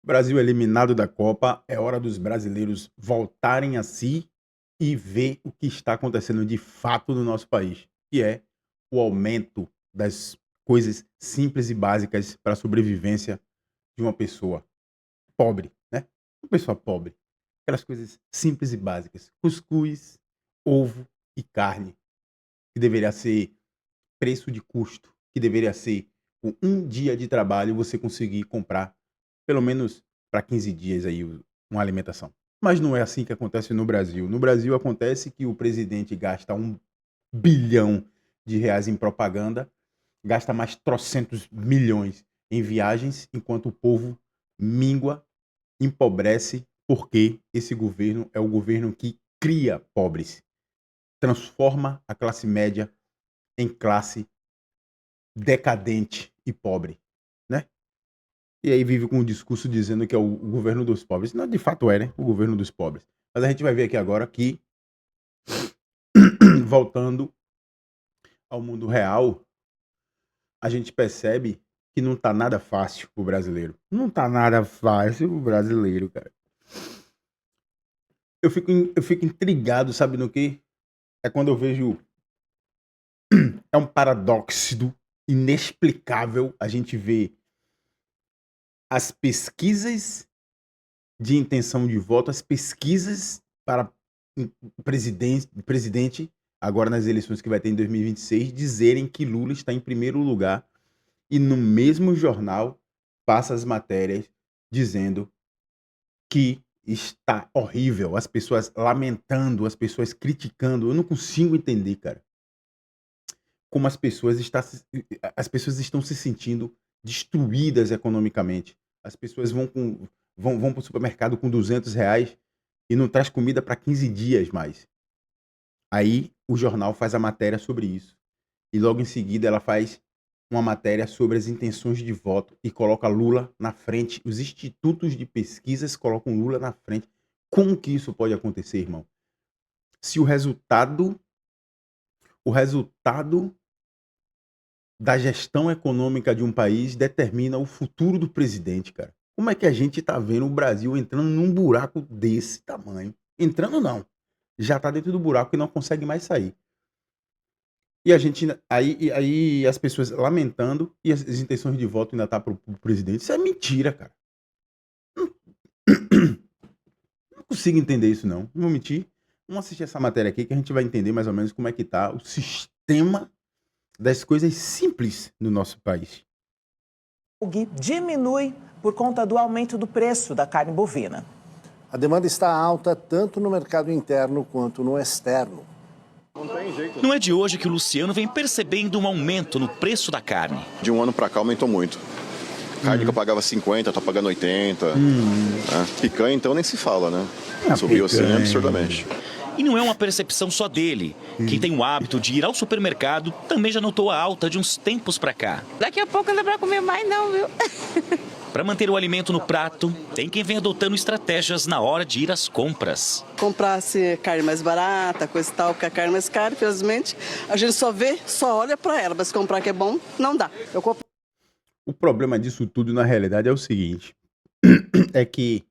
Brasil eliminado da Copa, é hora dos brasileiros voltarem a si e ver o que está acontecendo de fato no nosso país, que é o aumento das coisas simples e básicas para a sobrevivência de uma pessoa pobre, né? Uma pessoa pobre. Aquelas coisas simples e básicas: cuscuz, ovo e carne, que deveria ser preço de custo, que deveria ser com um dia de trabalho você conseguir comprar pelo menos para 15 dias aí uma alimentação. Mas não é assim que acontece no Brasil. No Brasil acontece que o presidente gasta 1 bilhão de reais em propaganda, gasta mais trocentos milhões em viagens, enquanto o povo mingua, empobrece, porque esse governo é o governo que cria pobres, transforma a classe média em classe decadente e pobre, né? E aí vive com um discurso dizendo que é o governo dos pobres. Não, de fato é, né? O governo dos pobres. Mas a gente vai ver aqui agora que, voltando ao mundo real, a gente percebe que não tá nada fácil pro brasileiro. Não tá nada fácil pro brasileiro, cara. Eu fico intrigado, sabe no que? É quando eu vejo. É um paradoxo inexplicável a gente ver as pesquisas de intenção de voto, as pesquisas para presidente, agora nas eleições que vai ter em 2026, dizerem que Lula está em primeiro lugar e no mesmo jornal passa as matérias dizendo que está horrível, as pessoas lamentando, as pessoas criticando. Eu não consigo entender, cara, como as pessoas estão se sentindo destruídas economicamente. As pessoas vão para o supermercado com R$ 200 e não traz comida para 15 dias mais. Aí o jornal faz a matéria sobre isso. E logo em seguida ela faz uma matéria sobre as intenções de voto e coloca Lula na frente. Os institutos de pesquisas colocam Lula na frente. Como que isso pode acontecer, irmão? Se o resultado da gestão econômica de um país determina o futuro do presidente, cara. Como é que a gente tá vendo o Brasil entrando num buraco desse tamanho? Entrando não. Já tá dentro do buraco e não consegue mais sair. E a gente aí as pessoas lamentando e as intenções de voto ainda tá pro presidente. Isso é mentira, cara. Não consigo entender isso não. Não vou mentir. Vamos assistir essa matéria aqui que a gente vai entender mais ou menos como é que tá o sistema das coisas simples no nosso país. Diminui por conta do aumento do preço da carne bovina. A demanda está alta tanto no mercado interno quanto no externo. Não é de hoje que o Luciano vem percebendo um aumento no preço da carne. De um ano para cá aumentou muito. Carne que eu pagava 50, tô pagando 80. Né? Picanha então nem se fala, né? Subiu assim absurdamente. E não é uma percepção só dele. Quem tem o hábito de ir ao supermercado também já notou a alta de uns tempos pra cá. Daqui a pouco não dá pra comer mais não, viu? Para manter o alimento no prato, tem quem vem adotando estratégias na hora de ir às compras. Comprasse carne mais barata, coisa e tal, porque a carne é mais cara, infelizmente. A gente só olha pra ela, mas comprar que é bom, não dá. Eu compro. O problema disso tudo, na realidade, é o seguinte: é que,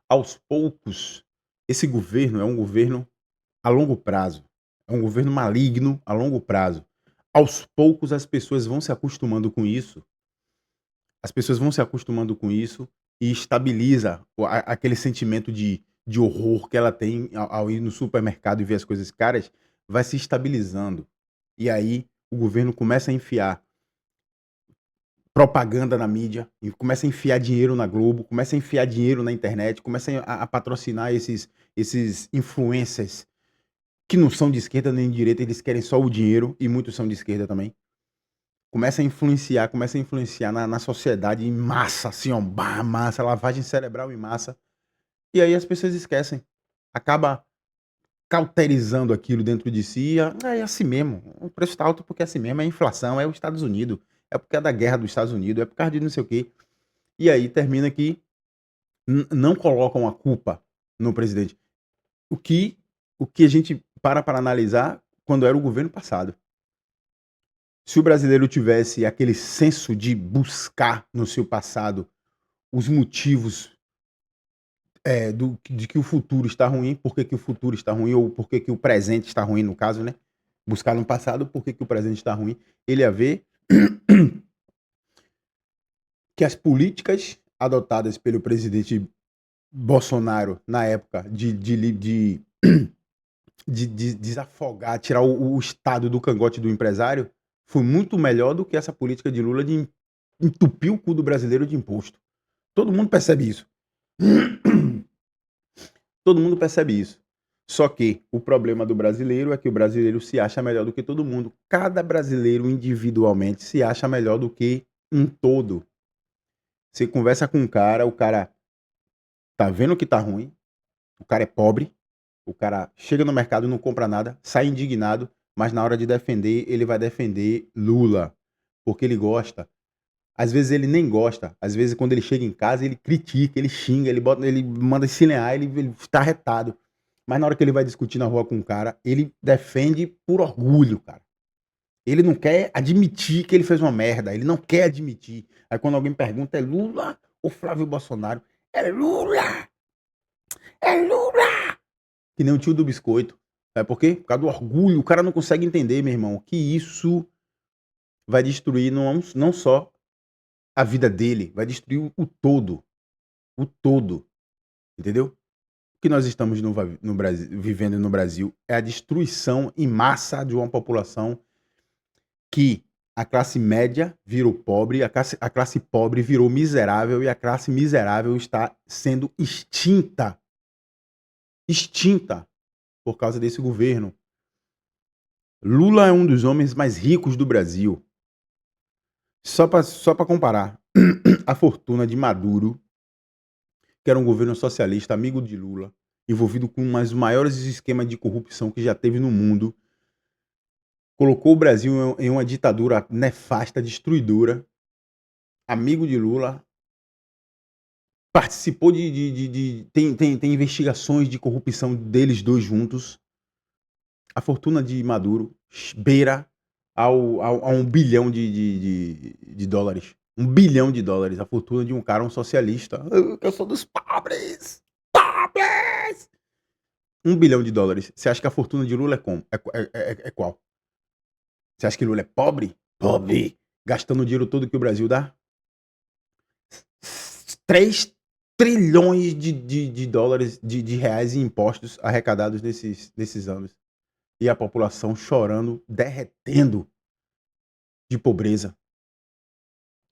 aos poucos, esse governo é um governo a longo prazo. É um governo maligno a longo prazo. Aos poucos, as pessoas vão se acostumando com isso. As pessoas vão se acostumando com isso e estabiliza aquele sentimento de horror que ela tem ao ir no supermercado e ver as coisas caras, vai se estabilizando. E aí o governo começa a enfiar propaganda na mídia, e começa a enfiar dinheiro na Globo, começa a enfiar dinheiro na internet, começa a patrocinar esses influencers que não são de esquerda nem de direita, eles querem só o dinheiro, e muitos são de esquerda também. Começa a influenciar na sociedade em massa, assim, ó, massa, lavagem cerebral em massa. E aí as pessoas esquecem. Acaba cauterizando aquilo dentro de si. É assim mesmo. O preço tá alto porque é assim mesmo. É a inflação, é os Estados Unidos. É porque é da guerra dos Estados Unidos. É por causa de não sei o quê. E aí termina que não colocam a culpa no presidente. O que a gente para analisar quando era o governo passado. Se o brasileiro tivesse aquele senso de buscar no seu passado os motivos de que o futuro está ruim, por que que o futuro está ruim, ou por que que o presente está ruim, no caso, né? Buscar no passado por que que o presente está ruim. Ele ia ver que as políticas adotadas pelo presidente Bolsonaro na época de desafogar, tirar o Estado do cangote do empresário, foi muito melhor do que essa política de Lula de entupir o cu do brasileiro de imposto. Todo mundo percebe isso. Todo mundo percebe isso. Só que o problema do brasileiro é que o brasileiro se acha melhor do que todo mundo. Cada brasileiro individualmente se acha melhor do que um todo. Você conversa com um cara, o cara tá vendo que tá ruim, o cara é pobre, o cara chega no mercado e não compra nada, sai indignado, mas na hora de defender, ele vai defender Lula, porque ele gosta. Às vezes ele nem gosta, às vezes quando ele chega em casa, ele critica, ele xinga, ele manda ensinar, ele tá retado. Mas na hora que ele vai discutir na rua com o cara, ele defende por orgulho, cara. Ele não quer admitir que ele fez uma merda, ele não quer admitir. Aí quando alguém pergunta, é Lula ou Flávio Bolsonaro? É Lula! É Lula! Que nem o tio do biscoito. Sabe por quê? Por causa do orgulho. O cara não consegue entender, meu irmão, que isso vai destruir não só a vida dele, vai destruir o todo. O todo. Entendeu? O que nós estamos no Brasil, vivendo no Brasil é a destruição em massa de uma população que a classe média virou pobre, a classe pobre virou miserável e a classe miserável está sendo extinta. Extinta por causa desse governo. Lula é um dos homens mais ricos do Brasil. Só para comparar, a fortuna de Maduro, que era um governo socialista, amigo de Lula, envolvido com um dos maiores esquemas de corrupção que já teve no mundo, colocou o Brasil em uma ditadura nefasta, destruidora, amigo de Lula, participou tem investigações de corrupção deles dois juntos. A fortuna de Maduro beira a $1 bilhão de dólares. $1 bilhão de dólares. A fortuna de um cara, um socialista. Eu sou dos pobres! Pobres! $1 bilhão de dólares. Você acha que a fortuna de Lula é como? É qual? Você acha que Lula é pobre? Pobre! Gastando o dinheiro todo que o Brasil dá? 3 trilhões de dólares, de reais em impostos arrecadados nesses anos. E a população chorando, derretendo de pobreza.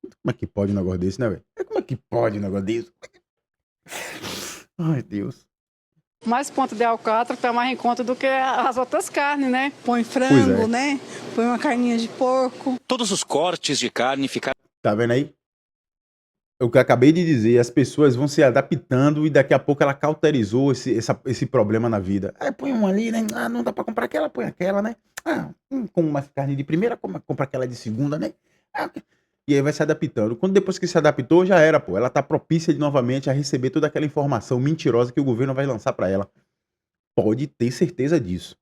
Como é que pode um negócio desse, né, velho? Como é que pode um negócio desse? Ai, Deus. Mais ponta de alcatra tá mais em conta do que as outras carnes, né? Põe frango, né? Põe uma carninha de porco. Todos os cortes de carne ficaram... Tá vendo aí? O que eu acabei de dizer, as pessoas vão se adaptando e daqui a pouco ela cauterizou esse problema na vida. Aí põe uma ali, né? Ah, não dá pra comprar aquela, põe aquela, né? Ah, com uma carne de primeira, compra aquela de segunda, né? Ah, e aí vai se adaptando. Quando depois que se adaptou, já era, pô. Ela tá propícia novamente a receber toda aquela informação mentirosa que o governo vai lançar pra ela. Pode ter certeza disso.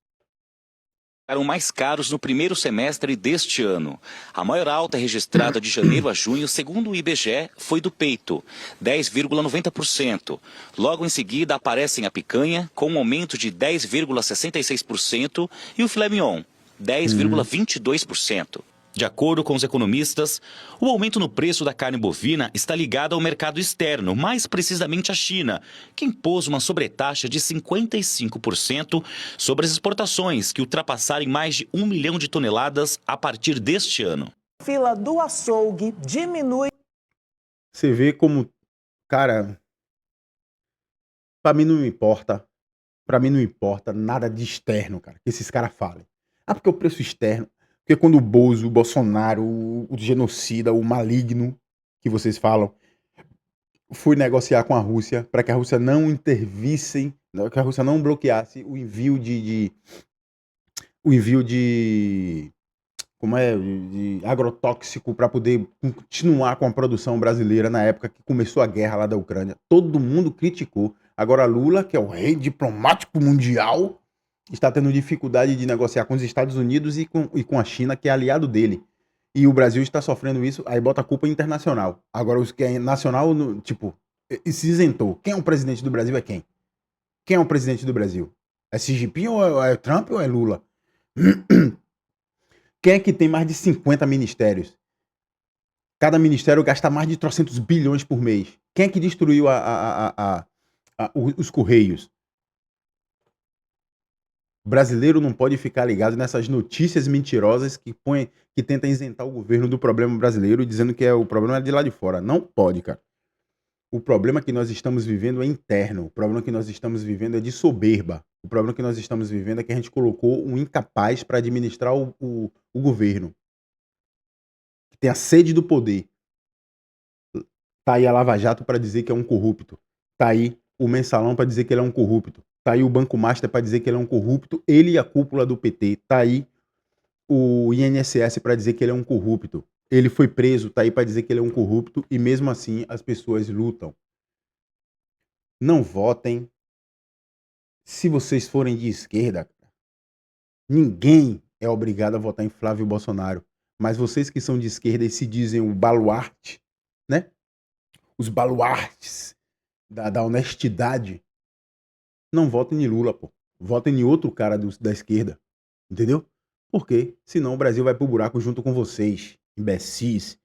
Ficaram mais caros no primeiro semestre deste ano. A maior alta registrada de janeiro a junho, segundo o IBGE, foi do peito, 10,90%. Logo em seguida aparecem a picanha, com um aumento de 10,66%, e o filé mignon, 10,22%. De acordo com os economistas, o aumento no preço da carne bovina está ligado ao mercado externo, mais precisamente à China, que impôs uma sobretaxa de 55% sobre as exportações, que ultrapassaram mais de 1 milhão de toneladas a partir deste ano. Fila do açougue diminui. Você vê como, cara, pra mim não importa nada de externo, cara, que esses caras falem. Ah, porque o preço externo... Porque quando o Bozo, o Bolsonaro, o genocida, o maligno, que vocês falam, foi negociar com a Rússia para que a Rússia não intervisse, que a Rússia não bloqueasse o envio de agrotóxico para poder continuar com a produção brasileira na época que começou a guerra lá da Ucrânia. Todo mundo criticou. Agora Lula, que é o rei diplomático mundial, está tendo dificuldade de negociar com os Estados Unidos e com a China, que é aliado dele. E o Brasil está sofrendo isso, aí bota a culpa internacional. Agora, os que é nacional, tipo, se isentou. Quem é o presidente do Brasil é quem? Quem é o presidente do Brasil? É Xi Jinping ou é Trump ou é Lula? Quem é que tem mais de 50 ministérios? Cada ministério gasta mais de 300 bilhões por mês. Quem é que destruiu os Correios? O brasileiro não pode ficar ligado nessas notícias mentirosas que tentam isentar o governo do problema brasileiro, dizendo que o problema é de lá de fora. Não pode, cara. O problema que nós estamos vivendo é interno. O problema que nós estamos vivendo é de soberba. O problema que nós estamos vivendo é que a gente colocou um incapaz para administrar o governo. Que tem a sede do poder. Tá aí a Lava Jato para dizer que é um corrupto. Tá aí o Mensalão para dizer que ele é um corrupto. Tá aí o Banco Master para dizer que ele é um corrupto. Ele e a cúpula do PT. Tá aí o INSS para dizer que ele é um corrupto. Ele foi preso, tá aí para dizer que ele é um corrupto. E mesmo assim as pessoas lutam. Não votem. Se vocês forem de esquerda, ninguém é obrigado a votar em Flávio Bolsonaro. Mas vocês que são de esquerda e se dizem o baluarte, né? Os baluartes da honestidade, não votem em Lula, pô. Votem em outro cara da esquerda. Entendeu? Por quê? Senão o Brasil vai pro buraco junto com vocês, imbecis.